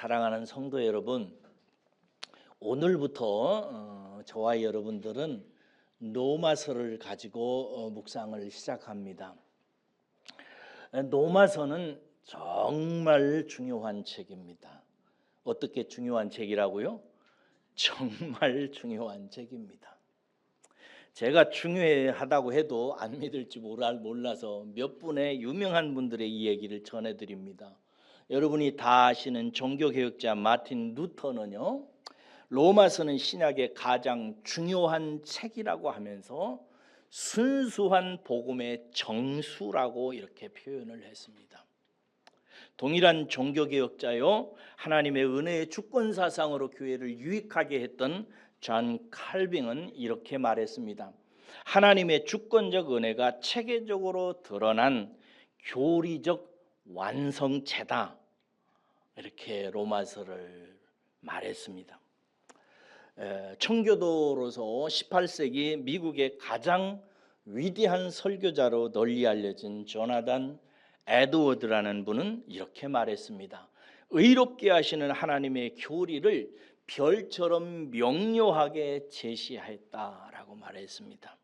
사랑하는 성도 여러분, 오늘부터 저와 여러분들은 로마서를 가지고 묵상을 시작합니다. 로마서는 정말 중요한 책입니다. 어떻게 중요한 책이라고요? 정말 중요한 책입니다. 제가 중요하다고 해도 안 믿을지 몰라서 몇 분의 유명한 분들의 이 얘기를 전해드립니다. 여러분이 다 아시는 종교개혁자 마틴 루터는요, 로마서는 신약의 가장 중요한 책이라고 하면서 순수한 복음의 정수라고 이렇게 표현을 했습니다. 동일한 종교개혁자요, 하나님의 은혜의 주권사상으로 교회를 유익하게 했던 존 칼빈은 이렇게 말했습니다. 하나님의 주권적 은혜가 체계적으로 드러난 교리적 완성체다, 이렇게 로마서를 말했습니다. 청교도로서 18세기 미국의 가장 위대한 설교자로 널리 알려진 조나단 에드워드라는 분은 이렇게 말했습니다. 의롭게 하시는 하나님의 교리를 별처럼 명료하게 제시했다라고 말했습니다.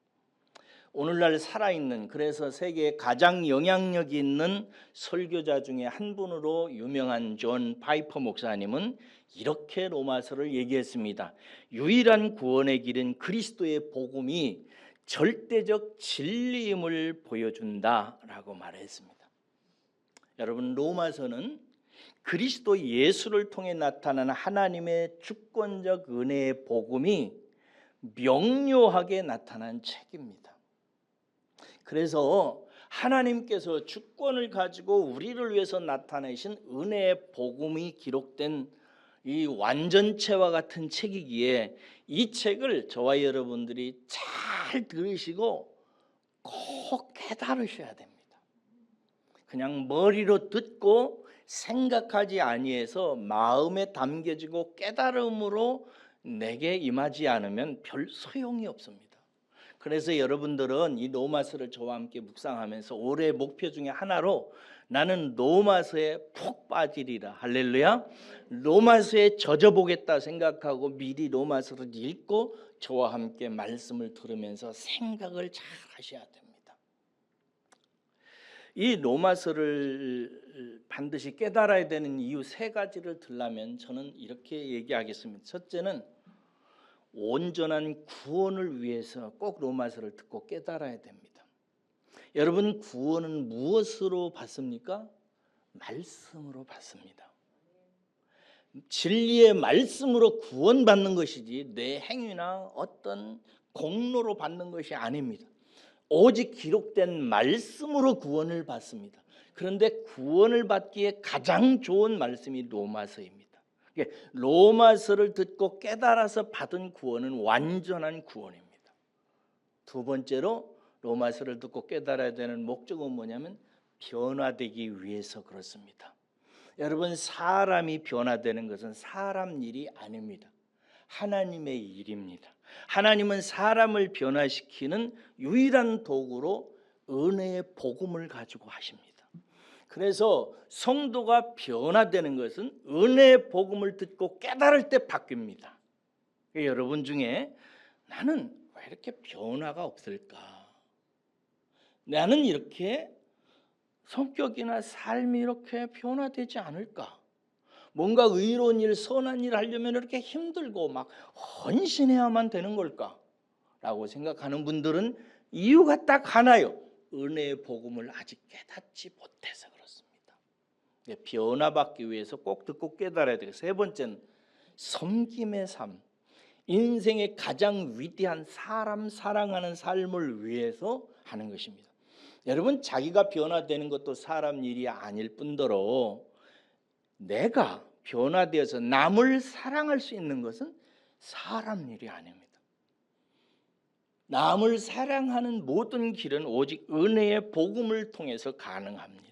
오늘날 살아있는, 그래서 세계에 가장 영향력이 있는 설교자 중에 한 분으로 유명한 존 파이퍼 목사님은 이렇게 로마서를 얘기했습니다. 유일한 구원의 길은 그리스도의 복음이 절대적 진리임을 보여준다라고 말했습니다. 여러분, 로마서는 그리스도 예수를 통해 나타나는 하나님의 주권적 은혜의 복음이 명료하게 나타난 책입니다. 그래서 하나님께서 주권을 가지고 우리를 위해서 나타내신 은혜의 복음이 기록된 이 완전체와 같은 책이기에 이 책을 저와 여러분들이 잘 들으시고 꼭 깨달으셔야 됩니다. 그냥 머리로 듣고 생각하지 아니해서 마음에 담겨지고 깨달음으로 내게 임하지 않으면 별 소용이 없습니다. 그래서 여러분들은 이 로마서를 저와 함께 묵상하면서 올해의 목표 중에 하나로 나는 로마서에 푹 빠지리라, 할렐루야, 로마서에 젖어보겠다 생각하고 미리 로마서를 읽고 저와 함께 말씀을 들으면서 생각을 잘 하셔야 됩니다. 이 로마서를 반드시 깨달아야 되는 이유 세 가지를 들라면 저는 이렇게 얘기하겠습니다. 첫째는 온전한 구원을 위해서 꼭 로마서를 듣고 깨달아야 됩니다. 여러분, 구원은 무엇으로 받습니까? 말씀으로 받습니다. 진리의 말씀으로 구원받는 것이지 내 행위나 어떤 공로로 받는 것이 아닙니다. 오직 기록된 말씀으로 구원을 받습니다. 그런데 구원을 받기에 가장 좋은 말씀이 로마서입니다. 로마서를 듣고 깨달아서 받은 구원은 완전한 구원입니다. 두 번째로 로마서를 듣고 깨달아야 되는 목적은 뭐냐면 변화되기 위해서 그렇습니다. 여러분, 사람이 변화되는 것은 사람 일이 아닙니다. 하나님의 일입니다. 하나님은 사람을 변화시키는 유일한 도구로 은혜의 복음을 가지고 하십니다. 그래서 성도가 변화되는 것은 은혜의 복음을 듣고 깨달을 때 바뀝니다. 여러분 중에 나는 왜 이렇게 변화가 없을까? 나는 이렇게 성격이나 삶이 이렇게 변화되지 않을까? 뭔가 의로운 일, 선한 일 하려면 이렇게 힘들고 막 헌신해야만 되는 걸까? 라고 생각하는 분들은 이유가 딱 하나요. 은혜의 복음을 아직 깨닫지 못해서 그렇습니다. 변화받기 위해서 꼭 듣고 깨달아야 되고, 세 번째는 섬김의 삶. 인생의 가장 위대한 사람 사랑하는 삶을 위해서 하는 것입니다. 여러분, 자기가 변화되는 것도 사람 일이 아닐 뿐더러 내가 변화되어서 남을 사랑할 수 있는 것은 사람 일이 아닙니다. 남을 사랑하는 모든 길은 오직 은혜의 복음을 통해서 가능합니다.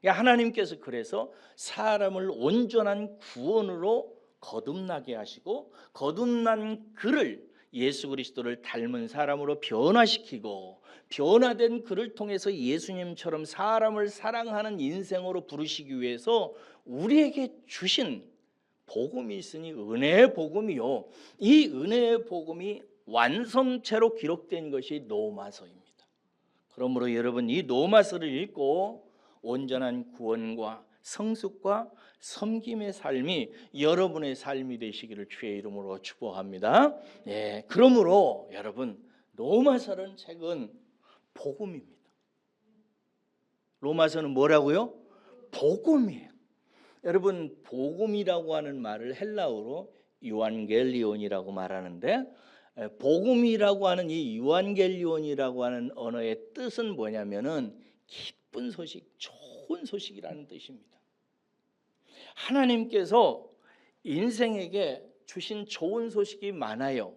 하나님께서 그래서 사람을 온전한 구원으로 거듭나게 하시고 거듭난 그를 예수 그리스도를 닮은 사람으로 변화시키고 변화된 그를 통해서 예수님처럼 사람을 사랑하는 인생으로 부르시기 위해서 우리에게 주신 복음이 있으니 은혜의 복음이요. 이 은혜의 복음이 완성체로 기록된 것이 로마서입니다. 그러므로 여러분 이 로마서를 읽고 온전한 구원과 성숙과 섬김의 삶이 여러분의 삶이 되시기를 주의 이름으로 축복합니다. 예, 그러므로 여러분 로마서는 책은 복음입니다. 로마서는 뭐라고요? 복음이에요. 여러분 복음이라고 하는 말을 헬라어로 유안겔리온이라고 말하는데 복음이라고 하는 이 유안겔리온이라고 하는 언어의 뜻은 뭐냐면은 기쁜 소식, 좋은 소식이라는 뜻입니다. 하나님께서 인생에게 주신 좋은 소식이 많아요.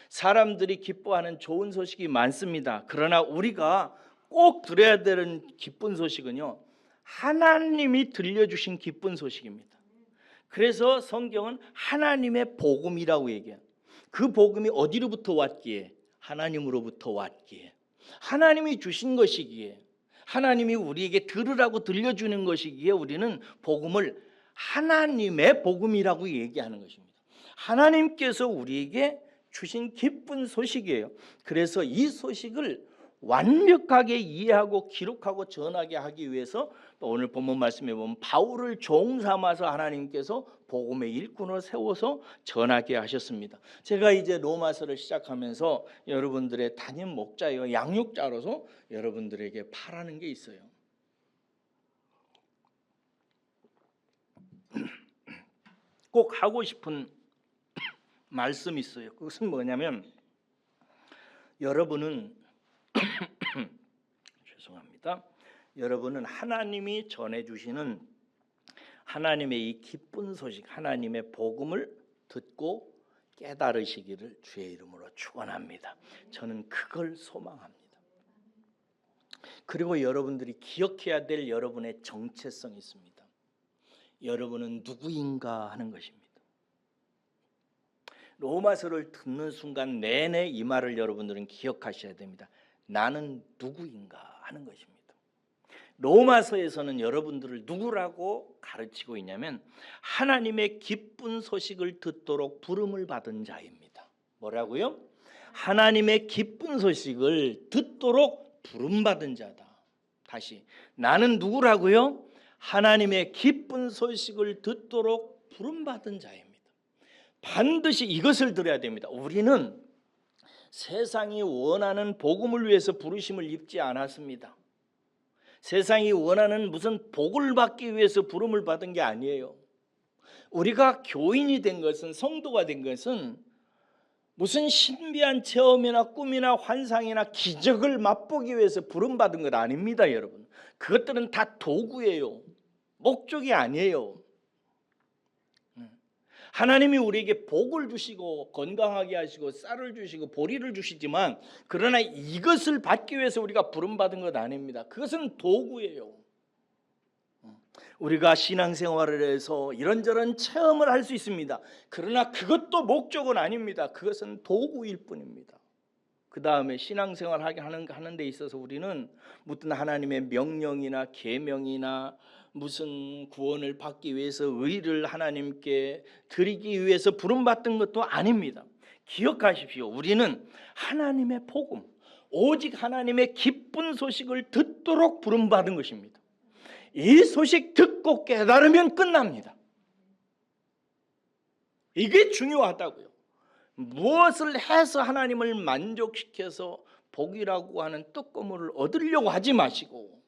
사람들이 기뻐하는 좋은 소식이 많습니다. 그러나 우리가 꼭 들어야 되는 기쁜 소식은요, 하나님이 들려주신 기쁜 소식입니다. 그래서 성경은 하나님의 복음이라고 얘기해요. 그 복음이 어디로부터 왔기에? 하나님으로부터 왔기에, 하나님이 주신 것이기에, 하나님이 우리에게 들으라고 들려주는 것이기에 우리는 복음을 하나님의 복음이라고 얘기하는 것입니다. 하나님께서 우리에게 주신 기쁜 소식이에요. 그래서 이 소식을 완벽하게 이해하고 기록하고 전하게 하기 위해서 오늘 본문 말씀에 보면 바울을 종 삼아서 하나님께서 복음의 일꾼으로 세워서 전하게 하셨습니다. 제가 이제 로마서를 시작하면서 여러분들의 담임 목자요, 양육자로서 여러분들에게 바라는 게 있어요. 꼭 하고 싶은 말씀이 있어요. 그것은 뭐냐면 여러분은 죄송합니다. 여러분은 하나님이 전해주시는 하나님의 이 기쁜 소식, 하나님의 복음을 듣고 깨달으시기를 주의 이름으로 축원합니다. 저는 그걸 소망합니다. 그리고 여러분들이 기억해야 될 여러분의 정체성이 있습니다. 여러분은 누구인가 하는 것입니다. 로마서를 듣는 순간 내내 이 말을 여러분들은 기억하셔야 됩니다. 나는 누구인가 하는 것입니다. 로마서에서는 여러분들을 누구라고 가르치고 있냐면 하나님의 기쁜 소식을 듣도록 부름을 받은 자입니다. 뭐라고요? 하나님의 기쁜 소식을 듣도록 부름받은 자다. 다시, 나는 누구라고요? 하나님의 기쁜 소식을 듣도록 부름받은 자입니다. 반드시 이것을 들어야 됩니다. 우리는 세상이 원하는 복음을 위해서 부르심을 입지 않았습니다. 세상이 원하는 무슨 복을 받기 위해서 부름을 받은 게 아니에요. 우리가 교인이 된 것은, 성도가 된 것은 무슨 신비한 체험이나 꿈이나 환상이나 기적을 맛보기 위해서 부름받은 것 아닙니다, 여러분. 그것들은 다 도구예요. 목적이 아니에요. 하나님이 우리에게 복을 주시고 건강하게 하시고 쌀을 주시고 보리를 주시지만 그러나 이것을 받기 위해서 우리가 부름받은 것 아닙니다. 그것은 도구예요. 우리가 신앙생활을 해서 이런저런 체험을 할 수 있습니다. 그러나 그것도 목적은 아닙니다. 그것은 도구일 뿐입니다. 그 다음에 신앙생활 하는 데 있어서 우리는 무슨 하나님의 명령이나 계명이나 무슨 구원을 받기 위해서 의를 하나님께 드리기 위해서 부름받던 것도 아닙니다. 기억하십시오. 우리는 하나님의 복음, 오직 하나님의 기쁜 소식을 듣도록 부름받은 것입니다. 이 소식 듣고 깨달으면 끝납니다. 이게 중요하다고요. 무엇을 해서 하나님을 만족시켜서 복이라고 하는 떡고물을 얻으려고 하지 마시고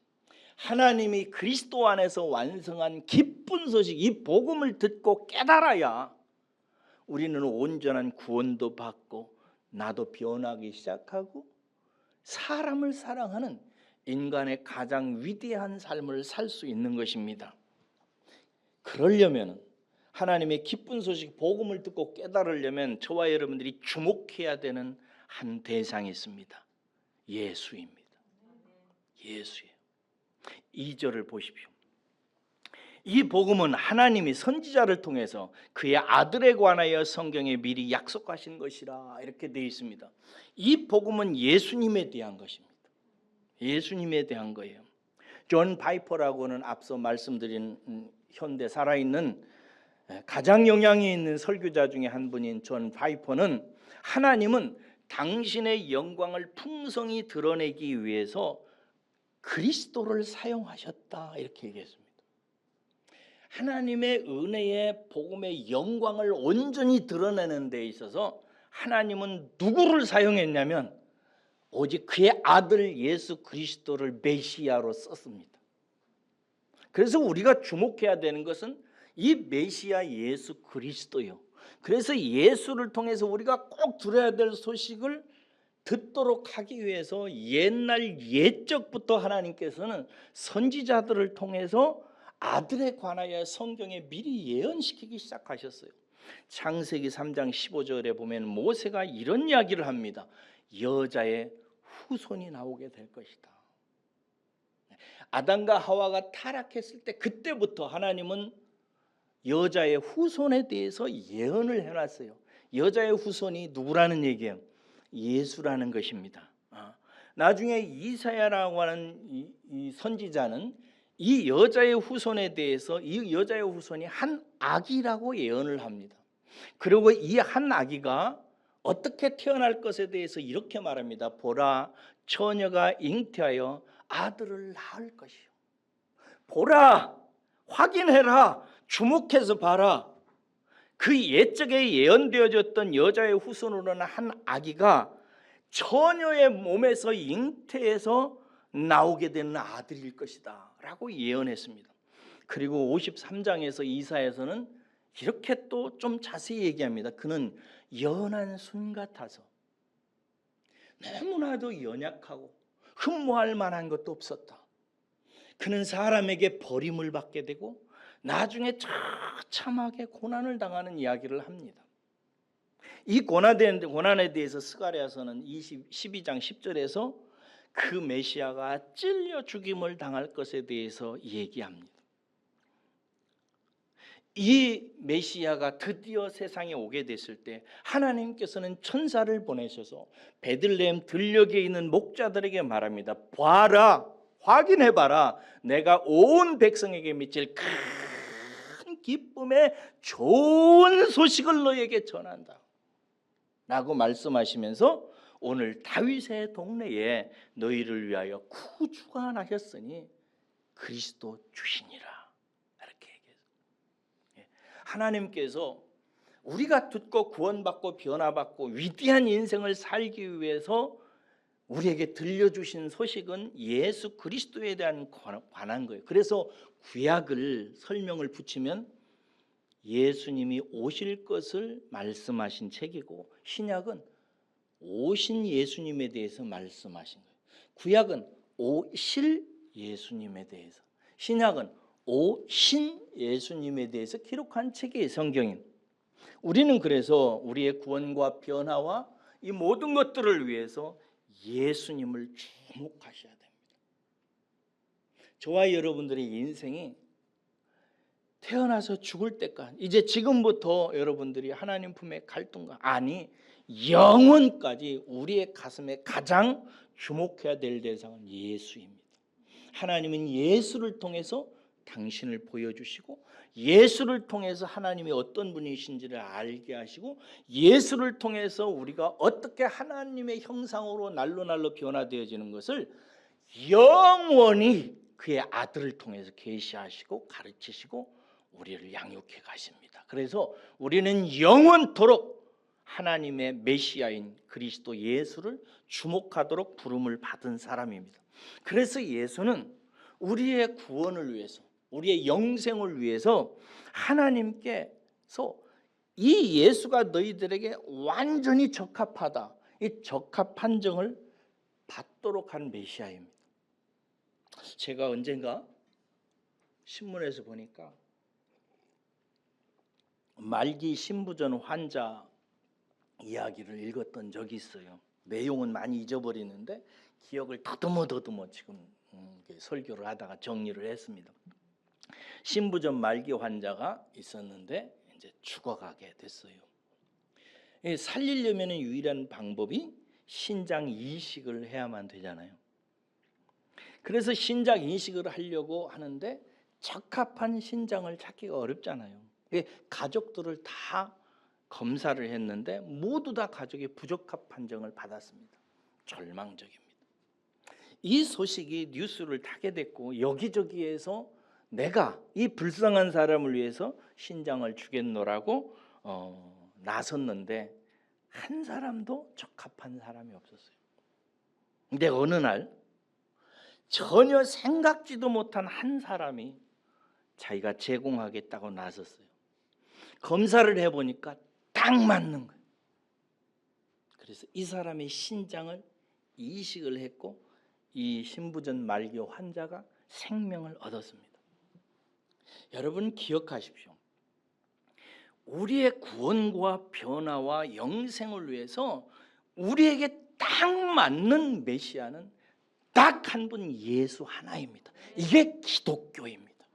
하나님이 그리스도 안에서 완성한 기쁜 소식, 이 복음을 듣고 깨달아야 우리는 온전한 구원도 받고 나도 변하기 시작하고 사람을 사랑하는 인간의 가장 위대한 삶을 살 수 있는 것입니다. 그러려면 하나님의 기쁜 소식, 복음을 듣고 깨달으려면 저와 여러분들이 주목해야 되는 한 대상이 있습니다. 예수입니다. 예수예요. 2절을 보십시오. 이 복음은 하나님이 선지자를 통해서 그의 아들에 관하여 성경에 미리 약속하신 것이라 이렇게 되어 있습니다. 이 복음은 예수님에 대한 것입니다. 예수님에 대한 거예요. 존 파이퍼라고는 앞서 말씀드린 현대 살아있는 가장 영향이 있는 설교자 중에 한 분인 존 파이퍼는 하나님은 당신의 영광을 풍성히 드러내기 위해서 그리스도를 사용하셨다 이렇게 얘기했습니다. 하나님의 은혜의 복음의 영광을 온전히 드러내는 데 있어서 하나님은 누구를 사용했냐면 오직 그의 아들 예수 그리스도를 메시아로 썼습니다. 그래서 우리가 주목해야 되는 것은 이 메시아 예수 그리스도요. 그래서 예수를 통해서 우리가 꼭 들어야 될 소식을 듣도록 하기 위해서 옛날 옛적부터 하나님께서는 선지자들을 통해서 아들에 관하여 성경에 미리 예언시키기 시작하셨어요. 창세기 3장 15절에 보면 모세가 이런 이야기를 합니다. 여자의 후손이 나오게 될 것이다. 아담과 하와가 타락했을 때 그때부터 하나님은 여자의 후손에 대해서 예언을 해놨어요. 여자의 후손이 누구라는 얘기예요? 예수라는 것입니다. 나중에 이사야라고 하는 이 선지자는 이 여자의 후손에 대해서 이 여자의 후손이 한 아기라고 예언을 합니다. 그리고 이 한 아기가 어떻게 태어날 것에 대해서 이렇게 말합니다. 보라, 처녀가 잉태하여 아들을 낳을 것이요. 보라, 확인해라, 주목해서 봐라. 그 옛적에 예언되어졌던 여자의 후손으로는 한 아기가 처녀의 몸에서 잉태해서 나오게 되는 아들일 것이다 라고 예언했습니다. 그리고 53장에서 이사야서는 이렇게 또 좀 자세히 얘기합니다. 그는 연한 순 같아서 너무나도 연약하고 흠모할 만한 것도 없었다. 그는 사람에게 버림을 받게 되고 나중에 처참하게 고난을 당하는 이야기를 합니다. 이 고난에 대해서 스가랴서는 12장 10절에서 그 메시아가 찔려 죽임을 당할 것에 대해서 얘기합니다. 이 메시아가 드디어 세상에 오게 됐을 때 하나님께서는 천사를 보내셔서 베들레헴 들녘에 있는 목자들에게 말합니다. 봐라, 확인해봐라. 내가 온 백성에게 미칠 큰 기쁨의 좋은 소식을 너에게 전한다 라고 말씀하시면서 오늘 다윗의 동네에 너희를 위하여 구주가 나셨으니 그리스도 주시니라 이렇게 얘기해서 하나님께서 우리가 듣고 구원받고 변화받고 위대한 인생을 살기 위해서 우리에게 들려주신 소식은 예수 그리스도에 대한 관한 거예요. 그래서 구약을 설명을 붙이면 예수님이 오실 것을 말씀하신 책이고 신약은 오신 예수님에 대해서 말씀하신 거예요. 구약은 오실 예수님에 대해서, 신약은 오신 예수님에 대해서 기록한 책이 성경입니다. 우리는 그래서 우리의 구원과 변화와 이 모든 것들을 위해서 예수님을 주목하셔야 됩니다. 저와 여러분들의 인생이 태어나서 죽을 때까지 이제 지금부터 여러분들이 하나님 품에 갈등과 아니 영원까지 우리의 가슴에 가장 주목해야 될 대상은 예수입니다. 하나님은 예수를 통해서 당신을 보여주시고 예수를 통해서 하나님이 어떤 분이신지를 알게 하시고 예수를 통해서 우리가 어떻게 하나님의 형상으로 날로 변화되어지는 것을 영원히 그의 아들을 통해서 계시하시고 가르치시고 우리를 양육해 가십니다. 그래서 우리는 영원토록 하나님의 메시아인 그리스도 예수를 주목하도록 부름을 받은 사람입니다. 그래서 예수는 우리의 구원을 위해서 우리의 영생을 위해서 하나님께서 이 예수가 너희들에게 완전히 적합하다, 이 적합 판정을 받도록 한 메시아입니다. 제가 언젠가 신문에서 보니까 말기 신부전 환자 이야기를 읽었던 적이 있어요. 내용은 많이 잊어버리는데 기억을 더듬어 지금 설교를 하다가 정리를 했습니다. 신부전 말기 환자가 있었는데 이제 죽어가게 됐어요. 살리려면 유일한 방법이 신장 이식을 해야만 되잖아요. 그래서 신장 이식을 하려고 하는데 적합한 신장을 찾기가 어렵잖아요. 가족들을 다 검사를 했는데 모두 다 가족이 부적합 판정을 받았습니다. 절망적입니다. 이 소식이 뉴스를 타게 됐고 여기저기에서 내가 이 불쌍한 사람을 위해서 신장을 주겠노라고 나섰는데 한 사람도 적합한 사람이 없었어요. 근데 어느 날 전혀 생각지도 못한 한 사람이 자기가 제공하겠다고 나섰어요. 검사를 해보니까 딱 맞는 거예요. 그래서 이 사람의 신장을 이식을 했고 이 신부전 말기 환자가 생명을 얻었습니다. 여러분 기억하십시오. 우리의 구원과 변화와 영생을 위해서 우리에게 딱 맞는 메시아는 딱 한 분 예수 하나입니다. 이게 기독교입니다.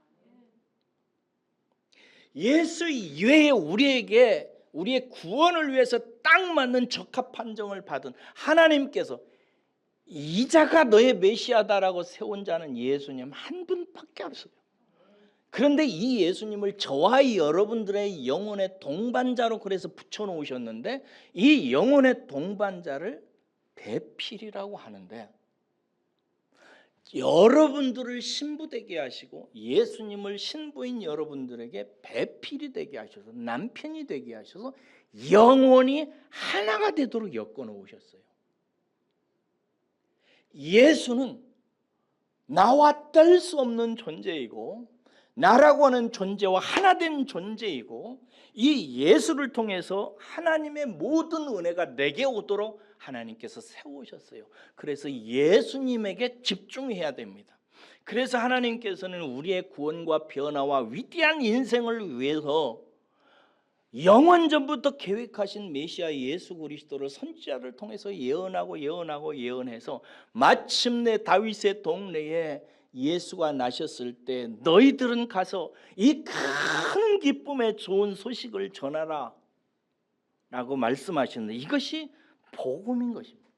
예수 이외에 우리에게 우리의 구원을 위해서 딱 맞는 적합 판정을 받은 하나님께서 이 자가 너의 메시아다라고 세운 자는 예수님 한 분밖에 없어요. 그런데 이 예수님을 저와 여러분들의 영혼의 동반자로 그래서 붙여놓으셨는데 이 영혼의 동반자를 배필이라고 하는데 여러분들을 신부되게 하시고 예수님을 신부인 여러분들에게 배필이 되게 하셔서 남편이 되게 하셔서 영원히 하나가 되도록 엮어놓으셨어요. 예수는 나와 뗄 수 없는 존재이고 나라고 하는 존재와 하나된 존재이고 이 예수를 통해서 하나님의 모든 은혜가 내게 오도록 하나님께서 세우셨어요. 그래서 예수님에게 집중해야 됩니다. 그래서 하나님께서는 우리의 구원과 변화와 위대한 인생을 위해서 영원전부터 계획하신 메시아 예수 그리스도를 선지자를 통해서 예언해서 마침내 다윗의 동네에 예수가 나셨을 때 너희들은 가서 이 큰 기쁨의 좋은 소식을 전하라 라고 말씀하셨는데 이것이 복음인 것입니다.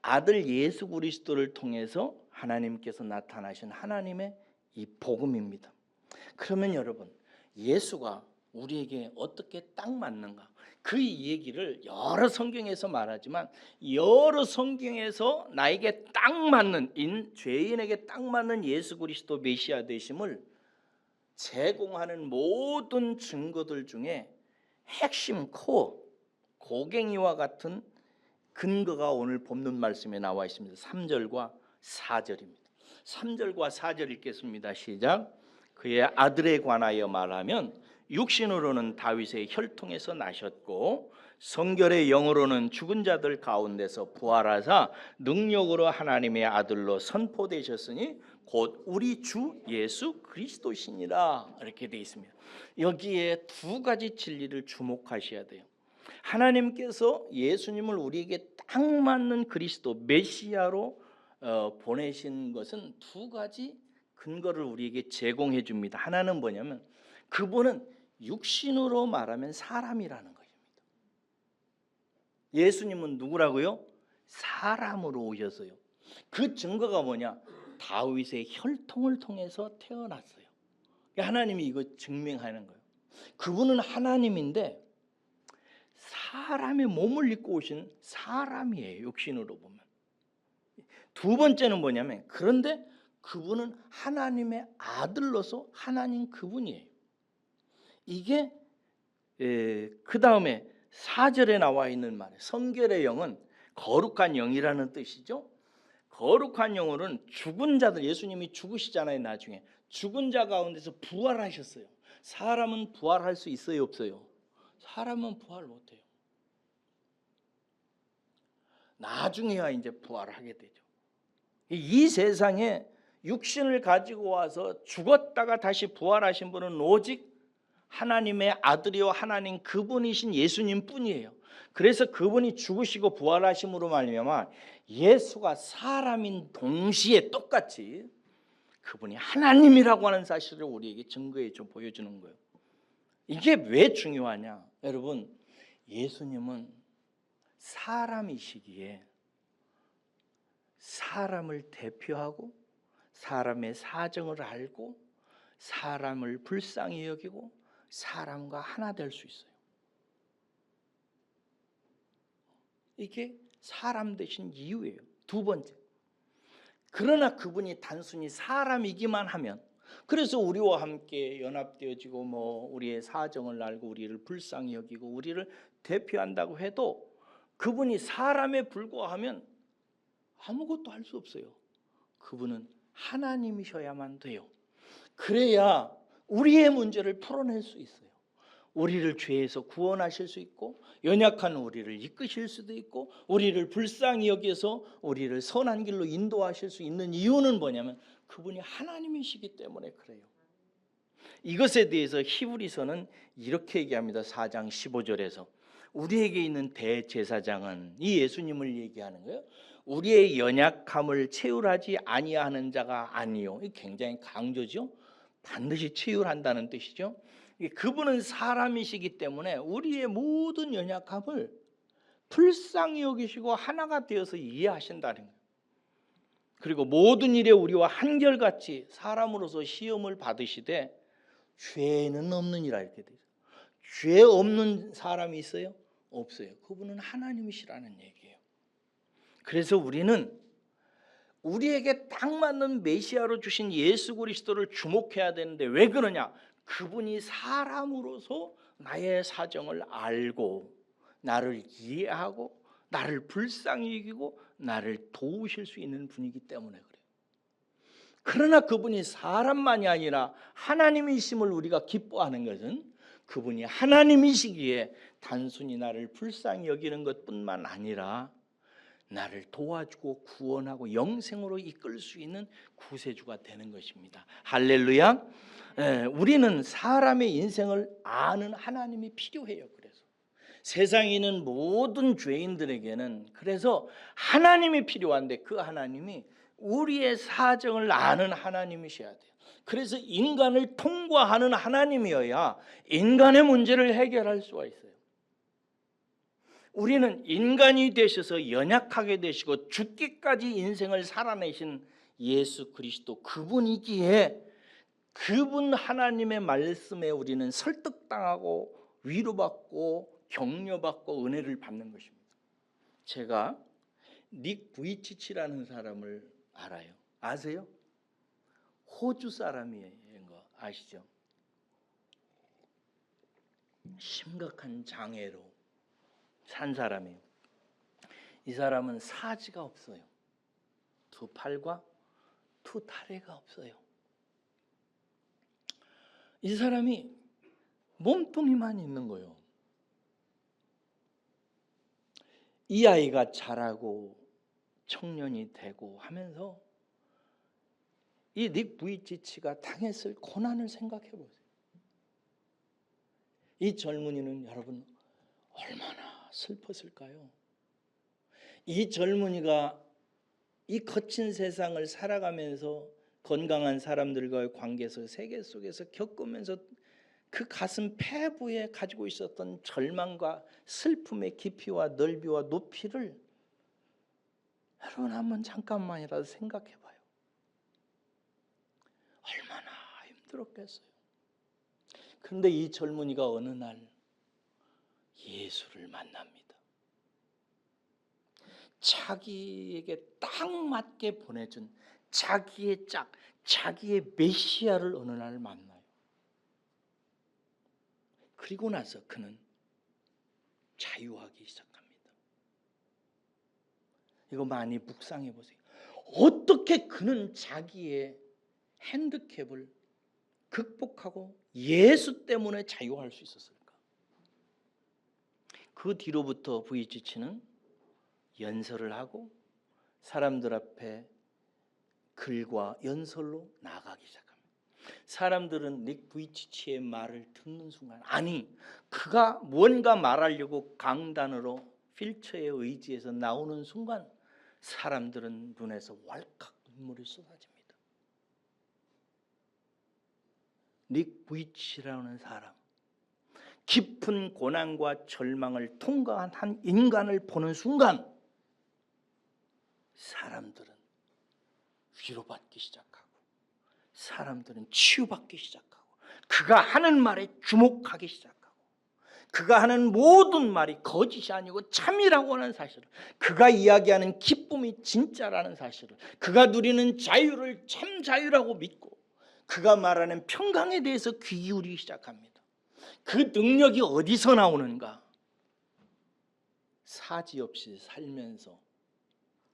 아들 예수 그리스도를 통해서 하나님께서 나타나신 하나님의 이 복음입니다. 그러면 여러분 예수가 우리에게 어떻게 딱 맞는가? 그 얘기를 여러 성경에서 말하지만 여러 성경에서 나에게 딱 맞는 죄인에게 딱 맞는 예수 그리스도 메시아 되심을 제공하는 모든 증거들 중에 핵심 코어 고갱이와 같은 근거가 오늘 본문 말씀에 나와 있습니다. 3절과 4절입니다. 3절과 4절 읽겠습니다. 시작. 그의 아들에 관하여 말하면 육신으로는 다윗의 혈통에서 나셨고 성결의 영으로는 죽은 자들 가운데서 부활하사 능력으로 하나님의 아들로 선포되셨으니 곧 우리 주 예수 그리스도시니라 이렇게 되어 있습니다. 여기에 두 가지 진리를 주목하셔야 돼요. 하나님께서 예수님을 우리에게 딱 맞는 그리스도 메시아로 보내신 것은 두 가지 근거를 우리에게 제공해 줍니다. 하나는 뭐냐면 그분은 육신으로 말하면 사람이라는 것입니다. 예수님은 누구라고요? 사람으로 오셨어요. 그 증거가 뭐냐? 다윗의 혈통을 통해서 태어났어요. 하나님이 이거 증명하는 거예요. 그분은 하나님인데 사람의 몸을 입고 오신 사람이에요. 육신으로 보면. 두 번째는 뭐냐면 그런데 그분은 하나님의 아들로서 하나님 그분이에요. 이게 그 다음에 4절에 나와 있는 말 성결의 영은 거룩한 영이라는 뜻이죠. 거룩한 영으로는 죽은 자들 예수님이 죽으시잖아요. 나중에 죽은 자 가운데서 부활하셨어요. 사람은 부활할 수 있어요 없어요? 사람은 부활 못해요. 나중에야 이제 부활하게 되죠. 이 세상에 육신을 가지고 와서 죽었다가 다시 부활하신 분은 오직 하나님의 아들이요 하나님 그분이신 예수님 뿐이에요. 그래서 그분이 죽으시고 부활하심으로 말미암아 예수가 사람인 동시에 똑같이 그분이 하나님이라고 하는 사실을 우리에게 증거해 줘 보여주는 거예요. 이게 왜 중요하냐? 여러분 예수님은 사람이시기에 사람을 대표하고 사람의 사정을 알고 사람을 불쌍히 여기고 사람과 하나 될 수 있어요. 이게 사람 되신 이유예요. 두 번째, 그러나 그분이 단순히 사람이기만 하면, 그래서 우리와 함께 연합되어지고 우리의 사정을 알고 우리를 불쌍히 여기고 우리를 대표한다고 해도 그분이 사람에 불과하면 아무것도 할 수 없어요. 그분은 하나님이셔야만 돼요. 그래야 우리의 문제를 풀어낼 수 있어요. 우리를 죄에서 구원하실 수 있고, 연약한 우리를 이끄실 수도 있고, 우리를 불쌍히 여기서 우리를 선한 길로 인도하실 수 있는 이유는 뭐냐면 그분이 하나님이시기 때문에 그래요. 이것에 대해서 히브리서는 이렇게 얘기합니다. 4장 15절에서 우리에게 있는 대제사장은, 이 예수님을 얘기하는 거예요, 우리의 연약함을 채울하지 아니하는 자가 아니요. 굉장히 강조죠. 반드시 채울한다는 뜻이죠. 그분은 사람이시기 때문에 우리의 모든 연약함을 불쌍히 여기시고 하나가 되어서 이해하신다는 거예요. 그리고 모든 일에 우리와 한결같이 사람으로서 시험을 받으시되 죄는 없느니라, 이렇게 되죠. 죄 없는 사람이 있어요? 없어요. 그분은 하나님이시라는 얘기예요. 그래서 우리는 우리에게 딱 맞는 메시아로 주신 예수 그리스도를 주목해야 되는데, 왜 그러냐? 그분이 사람으로서 나의 사정을 알고 나를 이해하고 나를 불쌍히 여기고 나를 도우실 수 있는 분이기 때문에 그래요. 그러나 그분이 사람만이 아니라 하나님이심을 우리가 기뻐하는 것은, 그분이 하나님이시기에 단순히 나를 불쌍히 여기는 것뿐만 아니라 나를 도와주고 구원하고 영생으로 이끌 수 있는 구세주가 되는 것입니다. 할렐루야. 우리는 사람의 인생을 아는 하나님이 필요해요. 그래서 세상에 있는 모든 죄인들에게는 그래서 하나님이 필요한데, 그 하나님이 우리의 사정을 아는 하나님이셔야 돼요. 그래서 인간을 통과하는 하나님이어야 인간의 문제를 해결할 수가 있어요. 우리는 인간이 되셔서 연약하게 되시고 죽기까지 인생을 살아내신 예수 그리스도, 그분이기에 그분 하나님의 말씀에 우리는 설득당하고 위로받고 격려받고 은혜를 받는 것입니다. 제가 닉 부이치치라는 사람을 알아요. 아세요? 호주 사람인 거 아시죠? 심각한 장애로 산 사람이에요. 이 사람은 사지가 없어요. 두 팔과 두 다리가 없어요. 이 사람이 몸뚱이만 있는 거예요. 이 아이가 자라고 청년이 되고 하면서 이 닉 부이치치가 당했을 고난을 생각해 보세요. 이 젊은이는 여러분 얼마나 슬펐을까요? 이 젊은이가 이 거친 세상을 살아가면서 건강한 사람들과의 관계에서 세계 속에서 겪으면서 그 가슴 폐부에 가지고 있었던 절망과 슬픔의 깊이와 넓이와 높이를 여러분 한번 잠깐만이라도 생각해 봐요. 얼마나 힘들었겠어요. 그런데 이 젊은이가 어느 날 예수를 만납니다. 자기에게 딱 맞게 보내준 자기의 자기의 메시아를 어느 날 만나요. 그리고 나서 그는 자유하기 시작합니다. 이거 많이 묵상해 보세요. 어떻게 그는 자기의 핸디캡을 극복하고 예수 때문에 자유할 수 있었을까? 그 뒤로부터 부이치치는 연설을 하고 사람들 앞에 글과 연설로 나가기 시작합니다. 사람들은 닉 부이치치의 말을 듣는 순간, 아니 그가 뭔가 말하려고 강단으로 필처에 의지해서 나오는 순간 사람들은 눈에서 왈칵 눈물이 쏟아집니다. 닉 부이치치라는 사람, 깊은 고난과 절망을 통과한 한 인간을 보는 순간 사람들은 위로받기 시작하고 사람들은 치유받기 시작하고 그가 하는 말에 주목하기 시작하고 그가 하는 모든 말이 거짓이 아니고 참이라고 하는 사실을, 그가 이야기하는 기쁨이 진짜라는 사실을, 그가 누리는 자유를 참 자유라고 믿고 그가 말하는 평강에 대해서 귀 기울이기 시작합니다. 그 능력이 어디서 나오는가? 사지 없이 살면서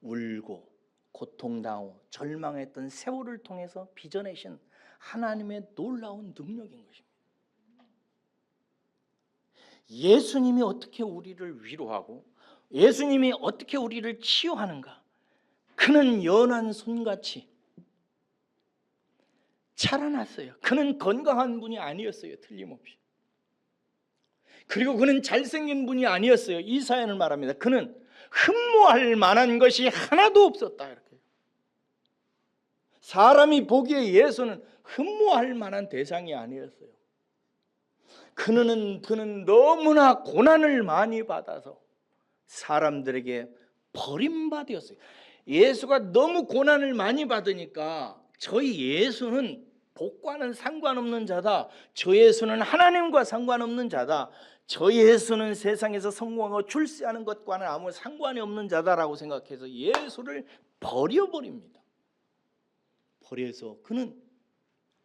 울고 고통당하고 절망했던 세월을 통해서 빚어내신 하나님의 놀라운 능력인 것입니다. 예수님이 어떻게 우리를 위로하고 예수님이 어떻게 우리를 치유하는가? 그는 연한 손같이 자라났어요. 그는 건강한 분이 아니었어요. 틀림없이. 그리고 그는 잘생긴 분이 아니었어요. 이 사연을 말합니다. 그는 흠모할 만한 것이 하나도 없었다. 이렇게. 사람이 보기에 예수는 흠모할 만한 대상이 아니었어요. 그는 너무나 고난을 많이 받아서 사람들에게 버림받았어요. 예수가 너무 고난을 많이 받으니까 저희 예수는 복과는 상관없는 자다. 저 예수는 하나님과 상관없는 자다. 저 예수는 세상에서 성공하고 출세하는 것과는 아무 상관이 없는 자다라고 생각해서 예수를 버려버립니다. 버려서 그는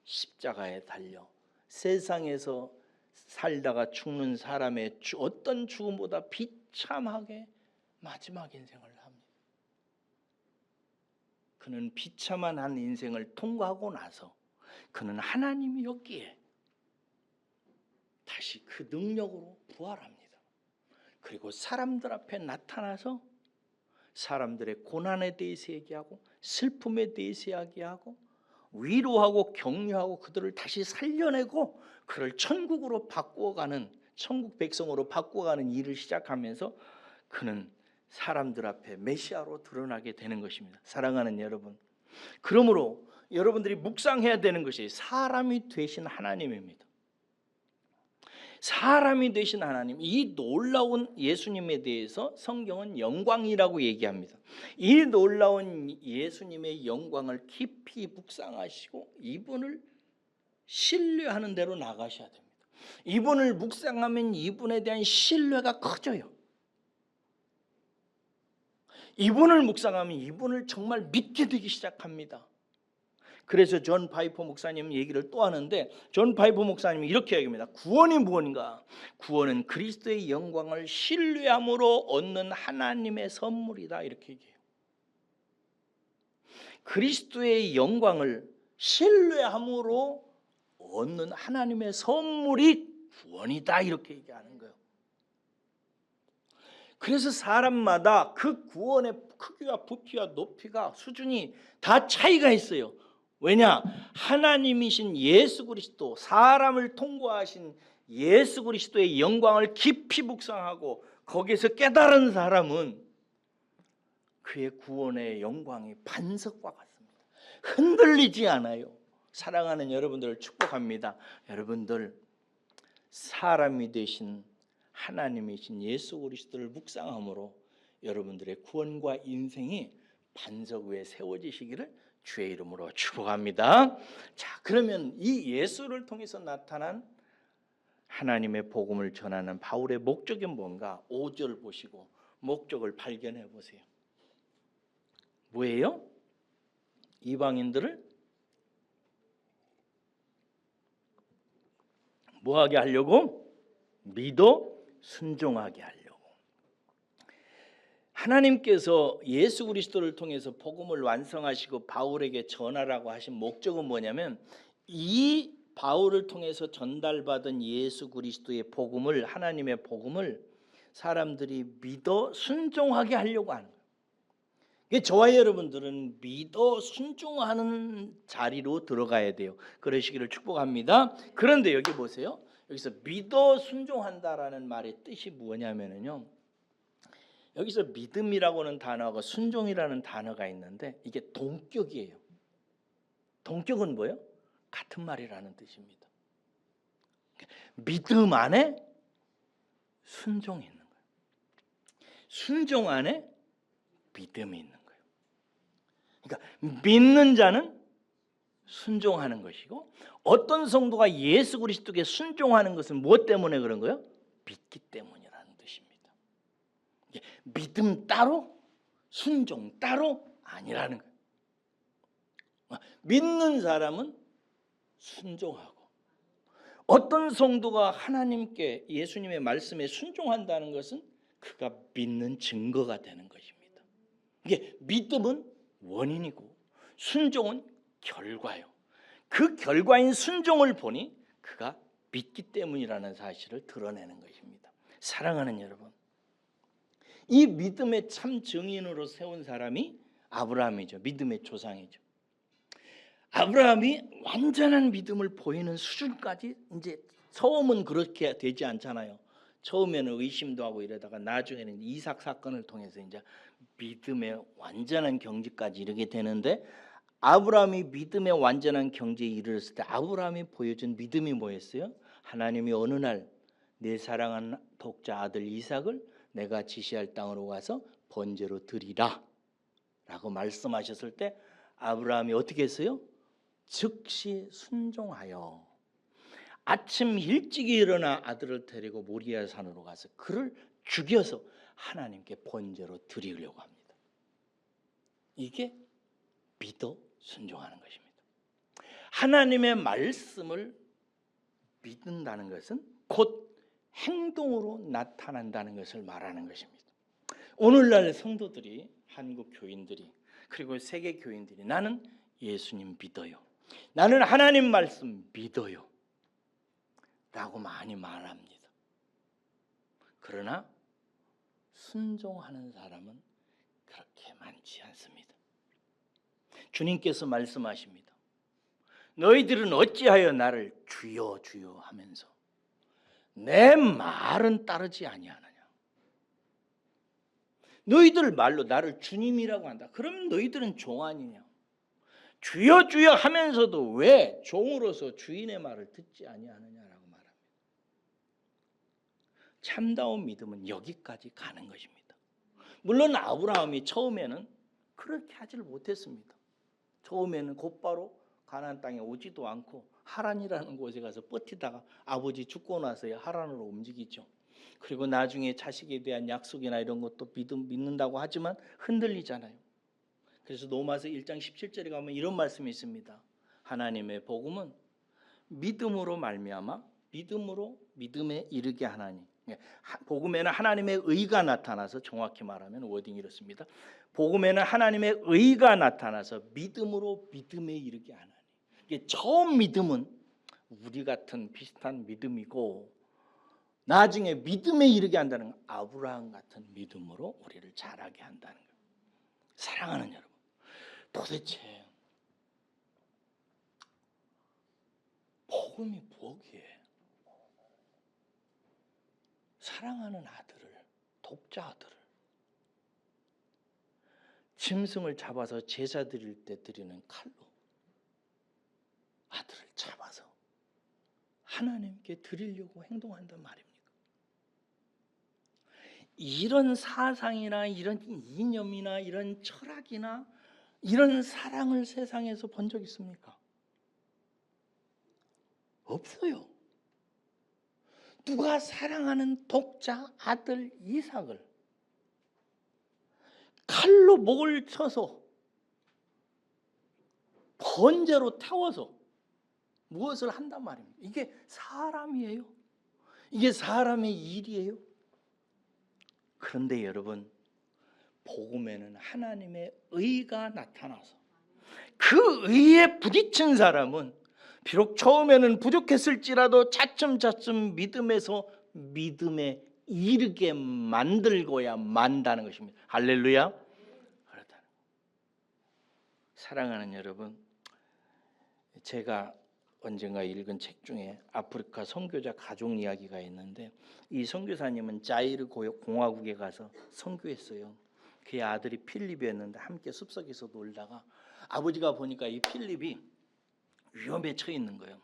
십자가에 달려 세상에서 살다가 죽는 사람의 어떤 죽음보다 비참하게 마지막 인생을 합니다. 그는 비참한 한 인생을 통과하고 나서 그는 하나님이었기에 다시 그 능력으로 부활합니다. 그리고 사람들 앞에 나타나서 사람들의 고난에 대해서 얘기하고 슬픔에 대해서 이야기하고 위로하고 격려하고 그들을 다시 살려내고 그를 천국으로 바꾸어가는, 천국 백성으로 바꾸어가는 일을 시작하면서 그는 사람들 앞에 메시아로 드러나게 되는 것입니다. 사랑하는 여러분, 그러므로 여러분들이 묵상해야 되는 것이 사람이 되신 하나님입니다. 사람이 되신 하나님, 이 놀라운 예수님에 대해서 성경은 영광이라고 얘기합니다. 이 놀라운 예수님의 영광을 깊이 묵상하시고 이분을 신뢰하는 대로 나가셔야 됩니다. 이분을 묵상하면 이분에 대한 신뢰가 커져요. 이분을 묵상하면 이분을 정말 믿게 되기 시작합니다. 그래서 존 파이퍼 목사님 얘기를 또 하는데, 존 파이퍼 목사님이 이렇게 얘기합니다. 구원이 무엇인가? 구원은 그리스도의 영광을 신뢰함으로 얻는 하나님의 선물이다. 이렇게 얘기해요. 그리스도의 영광을 신뢰함으로 얻는 하나님의 선물이 구원이다. 이렇게 얘기하는 거예요. 그래서 사람마다 그 구원의 크기와 부피와 높이가, 수준이 다 차이가 있어요. 왜냐? 하나님이신 예수 그리스도, 사람을 통과하신 예수 그리스도의 영광을 깊이 묵상하고 거기에서 깨달은 사람은 그의 구원의 영광이 반석과 같습니다. 흔들리지 않아요. 사랑하는 여러분들을 축복합니다. 여러분들, 사람이 되신 하나님이신 예수 그리스도를 묵상함으로 여러분들의 구원과 인생이 반석 위에 세워지시기를 주의 이름으로 축복합니다. 자, 그러면 이 예수를 통해서 나타난 하나님의 복음을 전하는 바울의 목적이 뭔가? 5절 보시고 목적을 발견해 보세요. 뭐예요? 이방인들을 뭐하게 하려고? 믿어 순종하게 하려고. 하나님께서 예수 그리스도를 통해서 복음을 완성하시고 바울에게 전하라고 하신 목적은 뭐냐면, 이 바울을 통해서 전달받은 예수 그리스도의 복음을, 하나님의 복음을 사람들이 믿어 순종하게 하려고 하는 거예요. 저와 여러분들은 믿어 순종하는 자리로 들어가야 돼요. 그러시기를 축복합니다. 그런데 여기 보세요. 여기서 믿어 순종한다라는 말의 뜻이 뭐냐면요, 여기서 믿음이라고는 단어하고 순종이라는 단어가 있는데 이게 동격이에요. 동격은 뭐예요? 같은 말이라는 뜻입니다. 믿음 안에 순종이 있는 거예요. 순종 안에 믿음이 있는 거예요. 그러니까 믿는 자는 순종하는 것이고, 어떤 성도가 예수 그리스도께 순종하는 것은 무엇 때문에 그런 거예요? 믿기 때문이라는 뜻입니다. 믿음 따로 순종 따로 아니라는 거예요. 믿는 사람은 순종하고, 어떤 성도가 하나님께 예수님의 말씀에 순종한다는 것은 그가 믿는 증거가 되는 것입니다. 이게 믿음은 원인이고 순종은 결과요. 그 결과인 순종을 보니 그가 믿기 때문이라는 사실을 드러내는 것입니다. 사랑하는 여러분, 이 믿음의 참 증인으로 세운 사람이 아브라함이죠. 믿음의 조상이죠. 아브라함이 완전한 믿음을 보이는 수준까지, 이제 처음은 그렇게 되지 않잖아요. 처음에는 의심도 하고 이러다가 나중에는 이삭 사건을 통해서 이제 믿음의 완전한 경지까지 이르게 되는데, 아브라함이 믿음의 완전한 경지에 이르렀을 때 아브라함이 보여준 믿음이 뭐였어요? 하나님이 어느 날 내 사랑하는 독자 아들 이삭을 내가 지시할 땅으로 가서 번제로 드리라 라고 말씀하셨을 때 아브라함이 어떻게 했어요? 즉시 순종하여 아침 일찍이 일어나 아들을 데리고 모리아 산으로 가서 그를 죽여서 하나님께 번제로 드리려고 합니다. 이게 믿어 순종하는 것입니다. 하나님의 말씀을 믿는다는 것은 곧 행동으로 나타난다는 것을 말하는 것입니다. 오늘날 성도들이, 한국 교인들이, 그리고 세계 교인들이 나는 예수님 믿어요, 나는 하나님 말씀 믿어요 라고 많이 말합니다. 그러나 순종하는 사람은 그렇게 많지 않습니다. 주님께서 말씀하십니다. 너희들은 어찌하여 나를 주여 주여 하면서 내 말은 따르지 아니하느냐. 너희들 말로 나를 주님이라고 한다. 그럼 너희들은 종 아니냐. 주여 주여 하면서도 왜 종으로서 주인의 말을 듣지 아니하느냐라고 말합니다. 참다운 믿음은 여기까지 가는 것입니다. 물론 아브라함이 처음에는 그렇게 하지를 못했습니다. 처음에는 곧바로 가나안 땅에 오지도 않고 하란이라는 곳에 가서 버티다가 아버지 죽고 나서야 하란으로 움직이죠. 그리고 나중에 자식에 대한 약속이나 이런 것도 믿는다고 하지만 흔들리잖아요. 그래서 로마서 1장 17절에 가면 이런 말씀이 있습니다. 하나님의 복음은 믿음으로 말미암아 믿음으로 믿음에 이르게 하나니. 복음에는 하나님의 의가 나타나서, 정확히 말하면 워딩이 이렇습니다. 복음에는 하나님의 의가 나타나서 믿음으로 믿음에 이르게 하나니. 이게 처음 믿음은 우리 같은 비슷한 믿음이고, 나중에 믿음에 이르게 한다는 건 아브라함 같은 믿음으로 우리를 자라게 한다는 거예요. 사랑하는 여러분, 도대체 복음이 뭐기에 사랑하는 아들을, 독자 아들을, 짐승을 잡아서 제사 드릴 때 드리는 칼로 아들을 잡아서 하나님께 드리려고 행동한단 말입니까? 이런 사상이나 이런 이념이나 이런 철학이나 이런 사랑을 세상에서 본 적 있습니까? 없어요. 누가 사랑하는 독자 아들 이삭을 칼로 목을 쳐서 번제로 태워서 무엇을 한단 말입니다. 이게 사람이에요? 이게 사람의 일이에요? 그런데 여러분, 복음에는 하나님의 의가 나타나서 그 의에 부딪힌 사람은 비록 처음에는 부족했을지라도 차츰차츰 믿음에서 믿음에 이르게 만들고야 만다는 것입니다. 할렐루야. 그렇다는. 사랑하는 여러분, 제가 언젠가 읽은 책 중에 아프리카 선교자 가족 이야기가 있는데, 이 선교사님은 자이르 공화국에 가서 선교했어요. 그의 아들이 필립이었는데 함께 숲속에서 놀다가 아버지가 보니까 이 필립이 위험에 처해 있는 거예요.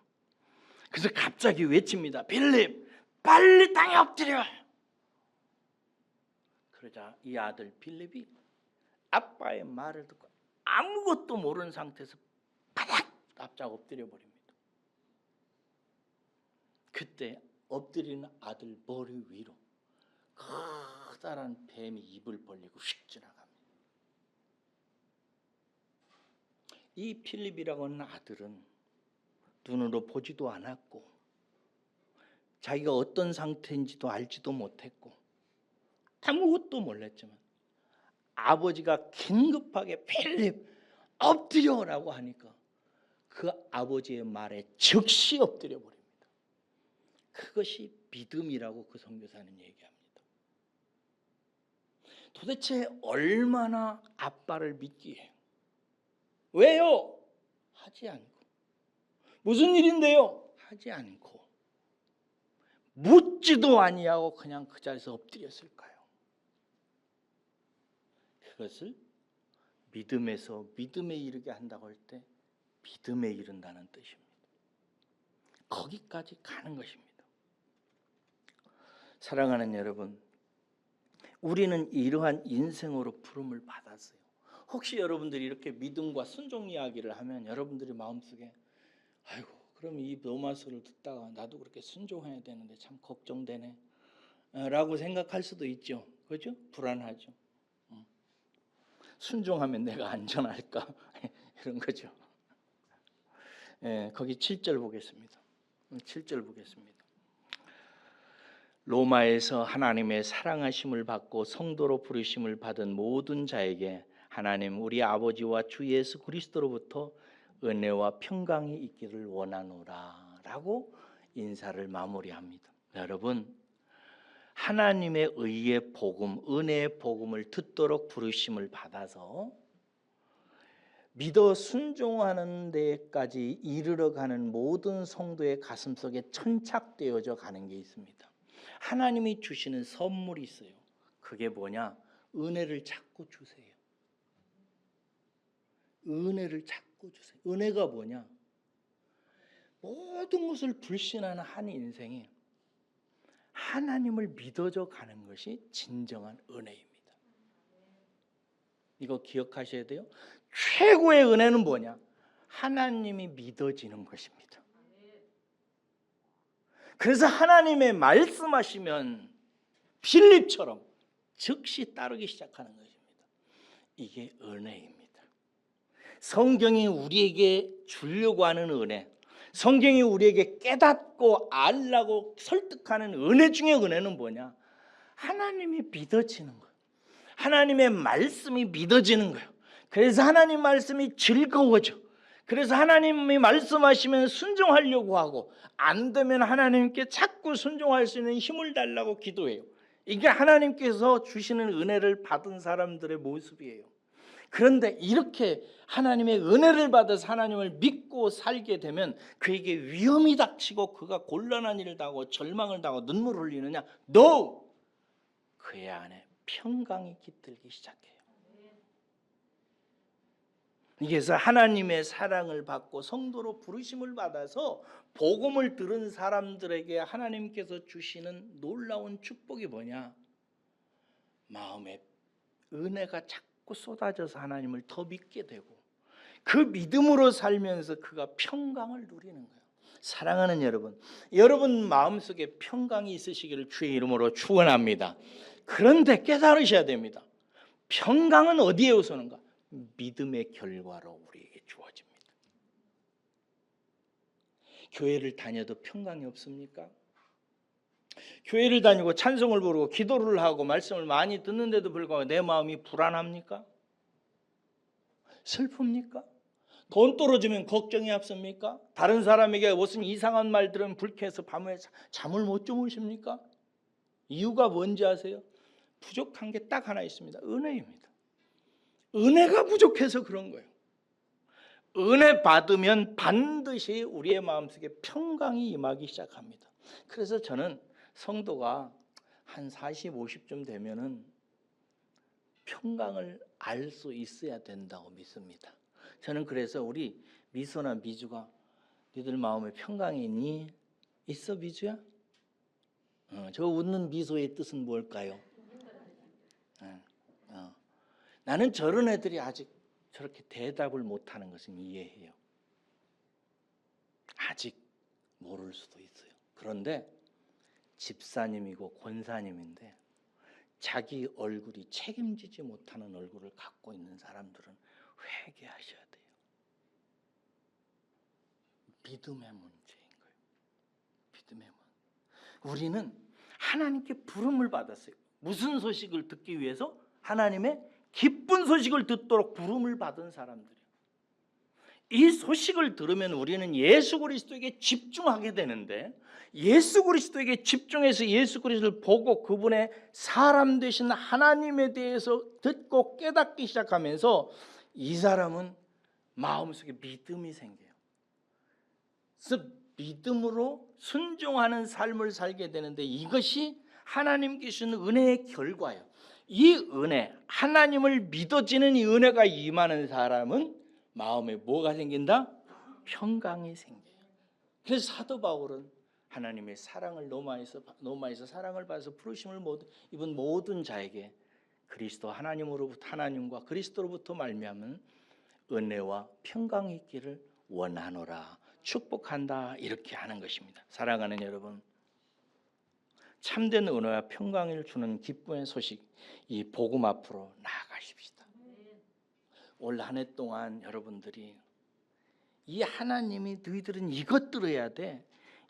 그래서 갑자기 외칩니다. 필립, 빨리 땅에 엎드려. 그러자 이 아들 필립이 아빠의 말을 듣고 아무것도 모르는 상태에서 바닥 납작 엎드려 버립니다. 그때 엎드리는 아들 머리 위로 커다란 뱀이 입을 벌리고 휙 지나갑니다. 이 필립이라고 하는 아들은 눈으로 보지도 않았고 자기가 어떤 상태인지도 알지도 못했고 아무것도 몰랐지만 아버지가 긴급하게 필립 엎드려라고 하니까 그 아버지의 말에 즉시 엎드려 버립니다. 그것이 믿음이라고 그 선교사는 얘기합니다. 도대체 얼마나 아빠를 믿기에 왜요? 하지 않고 무슨 일인데요? 하지 않고 묻지도 아니하고 그냥 그 자리에서 엎드렸을까요? 그것을 믿음에서 믿음에 이르게 한다고 할 때 믿음에 이른다는 뜻입니다. 거기까지 가는 것입니다. 사랑하는 여러분, 우리는 이러한 인생으로 부름을 받았어요. 혹시 여러분들이 이렇게 믿음과 순종 이야기를 하면 여러분들의 마음속에 아이고 그럼 이 로마서를 듣다가 나도 그렇게 순종해야 되는데 참 걱정되네 라고 생각할 수도 있죠. 그렇죠? 불안하죠. 순종하면 내가 안전할까 이런 거죠. 거기 7절 보겠습니다. 7절 보겠습니다. 로마에서 하나님의 사랑하심을 받고 성도로 부르심을 받은 모든 자에게 하나님 우리 아버지와 주 예수 그리스도로부터 은혜와 평강이 있기를 원하노라 라고 인사를 마무리합니다. 여러분, 하나님의 의의 복음, 은혜의 복음을 듣도록 부르심을 받아서 믿어 순종하는 데까지 이르러 가는 모든 성도의 가슴속에 천착되어져 가는 게 있습니다. 하나님이 주시는 선물이 있어요. 그게 뭐냐? 은혜를 자꾸 주세요. 은혜를 자꾸 주세요. 은혜가 뭐냐? 모든 것을 불신하는 한 인생에 하나님을 믿어져 가는 것이 진정한 은혜입니다. 이거 기억하셔야 돼요. 최고의 은혜는 뭐냐? 하나님이 믿어지는 것입니다. 그래서 하나님의 말씀하시면 필립처럼 즉시 따르기 시작하는 것입니다. 이게 은혜입니다. 성경이 우리에게 주려고 하는 은혜, 성경이 우리에게 깨닫고 알라고 설득하는 은혜 중에 은혜는 뭐냐? 하나님이 믿어지는 거예요. 하나님의 말씀이 믿어지는 거예요. 그래서 하나님 말씀이 즐거워져. 그래서 하나님이 말씀하시면 순종하려고 하고 안 되면 하나님께 자꾸 순종할 수 있는 힘을 달라고 기도해요. 이게 하나님께서 주시는 은혜를 받은 사람들의 모습이에요. 그런데 이렇게 하나님의 은혜를 받아서 하나님을 믿고 살게 되면 그에게 위험이 닥치고 그가 곤란한 일을 당하고 절망을 당하고 눈물을 흘리느냐? No! 그의 안에 평강이 깃들기 시작해요. 그래서 하나님의 사랑을 받고 성도로 부르심을 받아서 복음을 들은 사람들에게 하나님께서 주시는 놀라운 축복이 뭐냐? 마음에 은혜가 자꾸 쏟아져서 하나님을 더 믿게 되고 그 믿음으로 살면서 그가 평강을 누리는 거예요. 사랑하는 여러분, 여러분 마음속에 평강이 있으시기를 주의 이름으로 축원합니다. 그런데 깨달으셔야 됩니다. 평강은 어디에 오서는가? 믿음의 결과로 우리에게 주어집니다. 교회를 다녀도 평강이 없습니까? 교회를 다니고 찬송을 부르고 기도를 하고 말씀을 많이 듣는데도 불구하고 내 마음이 불안합니까? 슬픕니까? 돈 떨어지면 걱정이 앞섭니까? 다른 사람에게 무슨 이상한 말 들으면 불쾌해서 밤에 잠을 못 주무십니까? 이유가 뭔지 아세요? 부족한 게 딱 하나 있습니다. 은혜입니다. 은혜가 부족해서 그런 거예요. 은혜 받으면 반드시 우리의 마음속에 평강이 임하기 시작합니다. 그래서 저는 성도가 한 40, 50쯤 되면은 평강을 알 수 있어야 된다고 믿습니다. 저는 그래서 우리 미소나 미주가 니들 마음에 평강이 있니? 있어 미주야? 저 웃는 미소의 뜻은 뭘까요? 나는 저런 애들이 아직 저렇게 대답을 못하는 것은 이해해요. 아직 모를 수도 있어요. 그런데 집사님이고 권사님인데 자기 얼굴이 책임지지 못하는 얼굴을 갖고 있는 사람들은 회개하셔야 돼요. 믿음의 문제인 거예요. 믿음의 문제. 우리는 하나님께 부름을 받았어요. 무슨 소식을 듣기 위해서? 하나님의 기쁜 소식을 듣도록 부름을 받은 사람들이에요. 이 소식을 들으면 우리는 예수 그리스도에게 집중하게 되는데, 예수 그리스도에게 집중해서 예수 그리스도를 보고 그분의 사람 되신 하나님에 대해서 듣고 깨닫기 시작하면서 이 사람은 마음속에 믿음이 생겨요. 그래서 믿음으로 순종하는 삶을 살게 되는데, 이것이 하나님 주시는 은혜의 결과예요. 이 은혜, 하나님을 믿어지는 이 은혜가 임하는 사람은 마음에 뭐가 생긴다? 평강이 생겨요. 그래서 사도 바울은 하나님의 사랑을 로마에서 사랑을 받아서 부르심을 입은 모든 자에게 그리스도 하나님과 그리스도로부터 말미암은 은혜와 평강이 있기를 원하노라, 축복한다, 이렇게 하는 것입니다. 사랑하는 여러분, 참된 은혜와 평강을 주는 기쁨의 소식, 이 복음 앞으로 나아가십시다. 올 한 해 동안 여러분들이 이 하나님이 너희들은 이것 들어야 돼,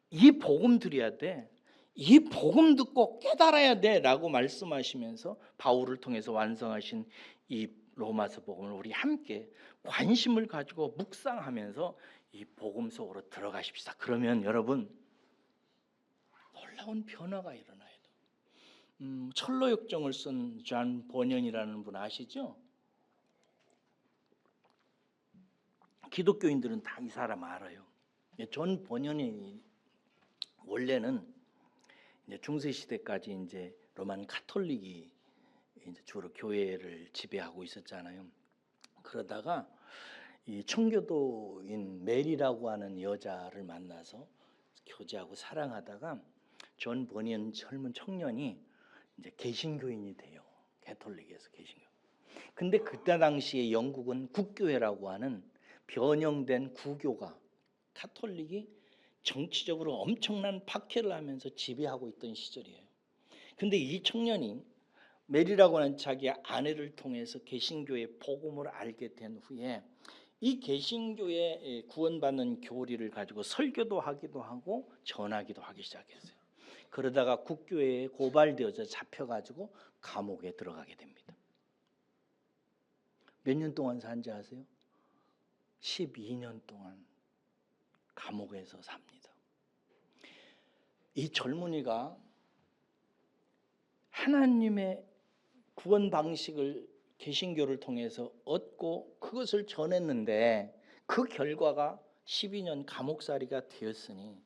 이 복음 들어야 돼, 이 복음 듣고 깨달아야 돼 라고 말씀하시면서 바울을 통해서 완성하신 이 로마서 복음을 우리 함께 관심을 가지고 묵상하면서 이 복음 속으로 들어가십시다. 그러면 여러분 놀라운 변화가 일어나요. 철로역정을 쓴 존 버년이라는 분 아시죠? 기독교인들은 다 이 사람 알아요. 존 버년이 원래는 이제 중세 시대까지 이제 로만 카톨릭이 이제 주로 교회를 지배하고 있었잖아요. 그러다가 이 청교도인 메리라고 하는 여자를 만나서 교제하고 사랑하다가 존 버년 젊은 청년이 이제 개신교인이 돼요. 가톨릭에서 개신교. 근데 그때 당시에 영국은 국교회라고 하는 변형된 구교가, 카톨릭이 정치적으로 엄청난 박해를 하면서 지배하고 있던 시절이에요. 근데 이 청년이 메리라고 하는 자기 아내를 통해서 개신교의 복음을 알게 된 후에 이 개신교의 구원받는 교리를 가지고 설교도 하기도 하고 전하기도 하기 시작했어요. 그러다가 국교회에 고발되어서 잡혀가지고 감옥에 들어가게 됩니다. 몇 년 동안 산지 아세요? 12년 동안 감옥에서 삽니다. 이 젊은이가 하나님의 구원 방식을 개신교를 통해서 얻고 그것을 전했는데 그 결과가 12년 감옥살이가 되었으니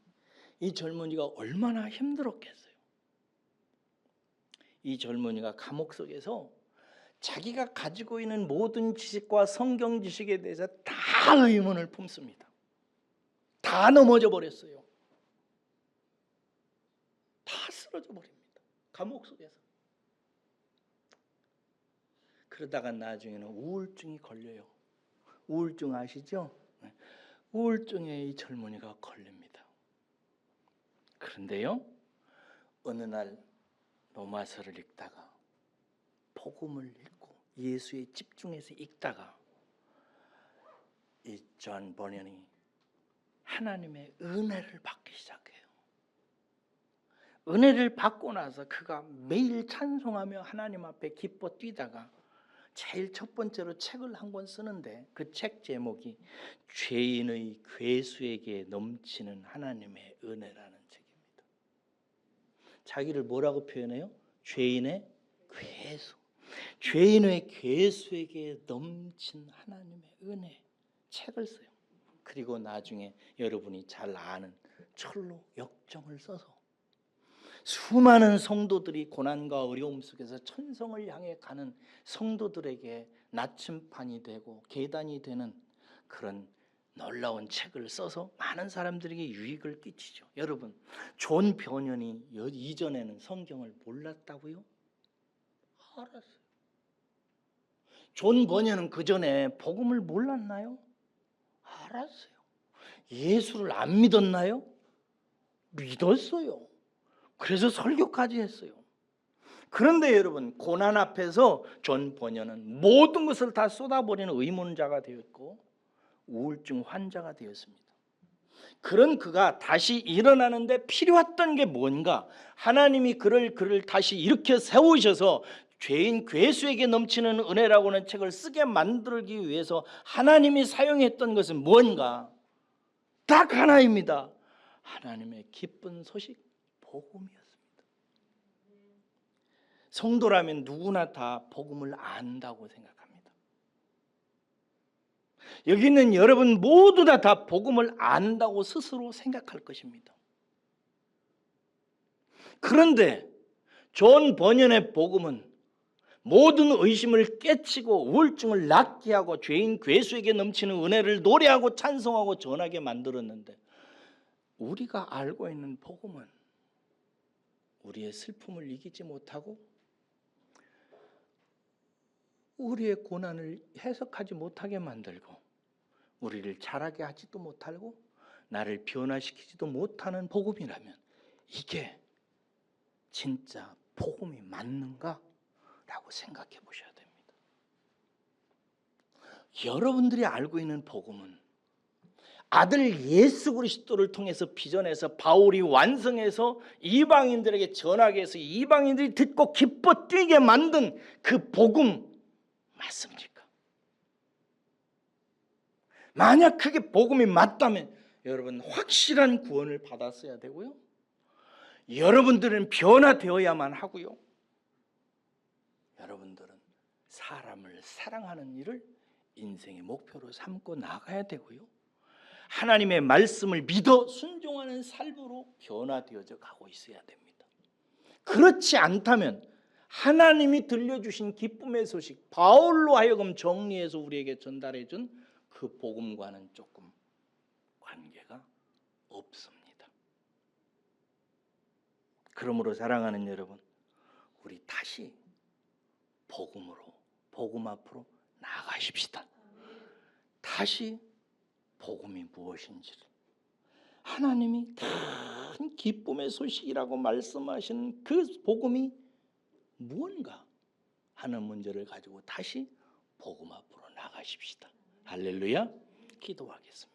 이 젊은이가 얼마나 힘들었겠어요. 이 젊은이가 감옥 속에서 자기가 가지고 있는 모든 지식과 성경 지식에 대해서 다 의문을 품습니다. 다 넘어져 버렸어요. 다 쓰러져 버립니다. 감옥 속에서. 그러다가 나중에는 우울증이 걸려요. 우울증 아시죠? 우울증에 이 젊은이가 걸립니다. 그런데요, 어느 날 로마서를 읽다가, 복음을 읽고 예수에 집중해서 읽다가 이 존 버년이 하나님의 은혜를 받기 시작해요. 은혜를 받고 나서 그가 매일 찬송하며 하나님 앞에 기뻐 뛰다가 제일 첫 번째로 책을 한 권 쓰는데 그 책 제목이 죄인의 괴수에게 넘치는 하나님의 은혜라는 책입니다. 자기를 뭐라고 표현해요? 죄인의 괴수. 죄인의 괴수에게 넘친 하나님의 은혜 책을 써요. 그리고 나중에 여러분이 잘 아는 철로 역정을 써서 수많은 성도들이 고난과 어려움 속에서 천성을 향해 가는 성도들에게 나침판이 되고 계단이 되는 그런 놀라운 책을 써서 많은 사람들에게 유익을 끼치죠. 여러분, 존 버년이 이전에는 성경을 몰랐다고요? 알았어요. 존 버년은 그 전에 복음을 몰랐나요? 알았어요. 예수를 안 믿었나요? 믿었어요. 그래서 설교까지 했어요. 그런데 여러분, 고난 앞에서 존 버녀는 모든 것을 다 쏟아버리는 의문자가 되었고 우울증 환자가 되었습니다. 그런 그가 다시 일어나는데 필요했던 게 뭔가? 하나님이 그를 다시 일으켜 세우셔서 죄인 괴수에게 넘치는 은혜라고 하는 책을 쓰게 만들기 위해서 하나님이 사용했던 것은 뭔가? 딱 하나입니다. 하나님의 기쁜 소식, 복음이었습니다. 성도라면 누구나 다 복음을 안다고 생각합니다. 여기 있는 여러분 모두 다 복음을 안다고 스스로 생각할 것입니다. 그런데 존 버년의 복음은 모든 의심을 깨치고 우울증을 낫게 하고 죄인 괴수에게 넘치는 은혜를 노래하고 찬송하고 전하게 만들었는데, 우리가 알고 있는 복음은 우리의 슬픔을 이기지 못하고 우리의 고난을 해석하지 못하게 만들고 우리를 자라게 하지도 못하고 나를 변화시키지도 못하는 복음이라면 이게 진짜 복음이 맞는가? 라고 생각해 보셔야 됩니다. 여러분들이 알고 있는 복음은 아들 예수 그리스도를 통해서 빚어내서 바울이 완성해서 이방인들에게 전하게 해서 이방인들이 듣고 기뻐 뛰게 만든 그 복음 맞습니까? 만약 그게 복음이 맞다면 여러분 확실한 구원을 받았어야 되고요. 여러분들은 변화되어야만 하고요. 여러분들은 사람을 사랑하는 일을 인생의 목표로 삼고 나가야 되고요. 하나님의 말씀을 믿어 순종하는 삶으로 변화되어져 가고 있어야 됩니다. 그렇지 않다면 하나님이 들려주신 기쁨의 소식, 바울로 하여금 정리해서 우리에게 전달해 준 그 복음과는 조금 관계가 없습니다. 그러므로 사랑하는 여러분, 우리 다시 복음 앞으로 나가십시다. 다시 복음이 무엇인지를, 하나님이 큰 기쁨의 소식이라고 말씀하시는 그 복음이 무언가 하는 문제를 가지고 다시 복음 앞으로 나가십시다. 할렐루야. 기도하겠습니다.